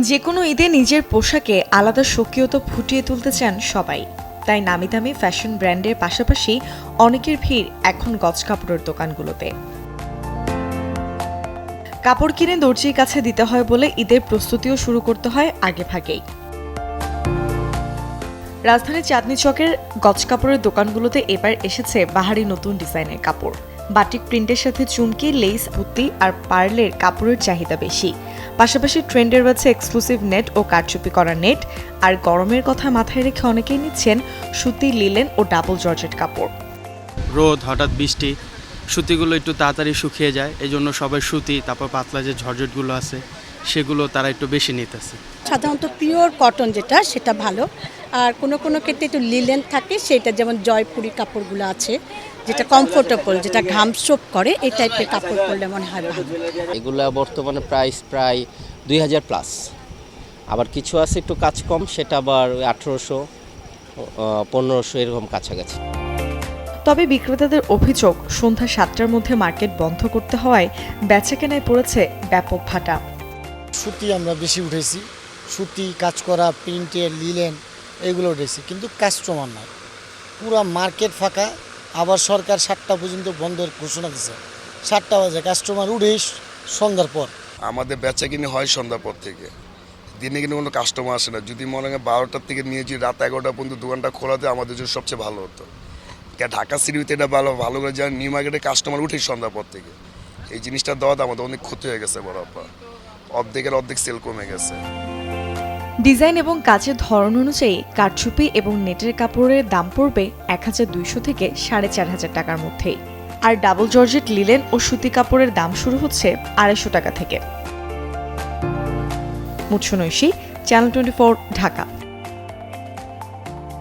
যে কোনো ঈদে নিজের পোশাকে আলাদা স্বকীয়তা ফুটিয়ে তুলতে চান সবাই। তাই নামি দামি ফ্যাশন ব্র্যান্ডের পাশাপাশি অনেকের ভিড় এখন গজ কাপড়ের দোকানগুলোতে। কাপড় কিনে দর্জির কাছে দিতে হয় বলে ঈদের প্রস্তুতিও শুরু করতে হয় আগেভাগেই। রাজধানীর চাঁদনী চকের গজ কাপড়ের দোকানগুলোতে এবার এসেছে বাহারি নতুন ডিজাইনের কাপড়। বাটিক প্রিন্টের সাথে চুমকি, লেস, পুঁতি আর পার্লের কাপড়ের চাহিদা বেশি। পাশাপাশি ট্রেন্ডের রয়েছে এক্সক্লুসিভ নেট ও কারচুপি করা নেট। আর গরমের কথা মাথায় রেখে অনেকেই নিচ্ছেন সুতি, লিলেন ও ডাবল জর্জেট কাপড়। রোদ, হঠাৎ বৃষ্টি, সুতিগুলো একটু তাড়াতাড়ি শুকিয়ে যায়, এই জন্য সবাই সুতি, তারপর পাতলা যে জর্জেটগুলো আছে সেগুলো তারা একটু বেশি নিতেছে। সাধারণত পিওর কটন যেটা সেটা ভালো, আর কোনো কোনো ক্ষেত্রে একটু লিলেন থাকে, সেটা যেমন জয়পুরি কাপড়গুলো আছে যেটা কমফোর্টেবল, যেটা ঘাম সোপ করে, এই টাইপের কাপড় পরলে মনে হয় ভালো। এগুলা বর্তমানে প্রাইস প্রায় 2000 প্লাস। আবার কিছু আছে একটু কাজ কম, সেটা আবার 1800 1500 এরকম কাছাকাছি। তবে বিক্রেতাদের অভিযোগ, সন্ধ্যা 7টার মধ্যে মার্কেট বন্ধ করতে হওয়ায় বেচাকেনায় পড়েছে ব্যাপক ভাটা। সুতি আমরা বেশি উঠেছি, সুতি কাজ করা, প্রিন্টের, লিলেন এগুলো উঠেছি, কিন্তু কাস্টমার নাই, পুরো মার্কেট ফাঁকা। আবার সরকার 7টা পর্যন্ত বন্ধের ঘোষণা দিচ্ছে, 7টা বাজে কাস্টমার উঠেই সন্ধ্যার পর। আমাদের বেচা কিনে হয় সন্ধ্যার পর থেকে, দিনে কিন্তু কোনো কাস্টমার আসে না। যদি মনে হয় 12টার থেকে নিয়ে যদি রাত 11টা পর্যন্ত দোকানটা খোলা দেয় আমাদের জন্য সবচেয়ে ভালো হতো। ঢাকা সিটিতে এটা ভালো করে যায়, নিউ মার্কেটে কাস্টমার উঠেই সন্ধ্যার পর থেকে। এই জিনিসটা দেওয়াতে আমাদের অনেক ক্ষতি হয়ে গেছে, বড় আপা অর্ধেক সেল কমে গেছে। ডিজাইন এবং কাজের ধরন অনুযায়ী কারচুপি এবং নেটের কাপড়ের দাম পড়বে 1200 থেকে 4500 টাকার মধ্যেই। আর ডাবল জর্জেট, লিলেন ও সুতি কাপড়ের দাম শুরু হচ্ছে 250 টাকা থেকে। মুৎসুনৈশী, চ্যানেল 24, ঢাকা।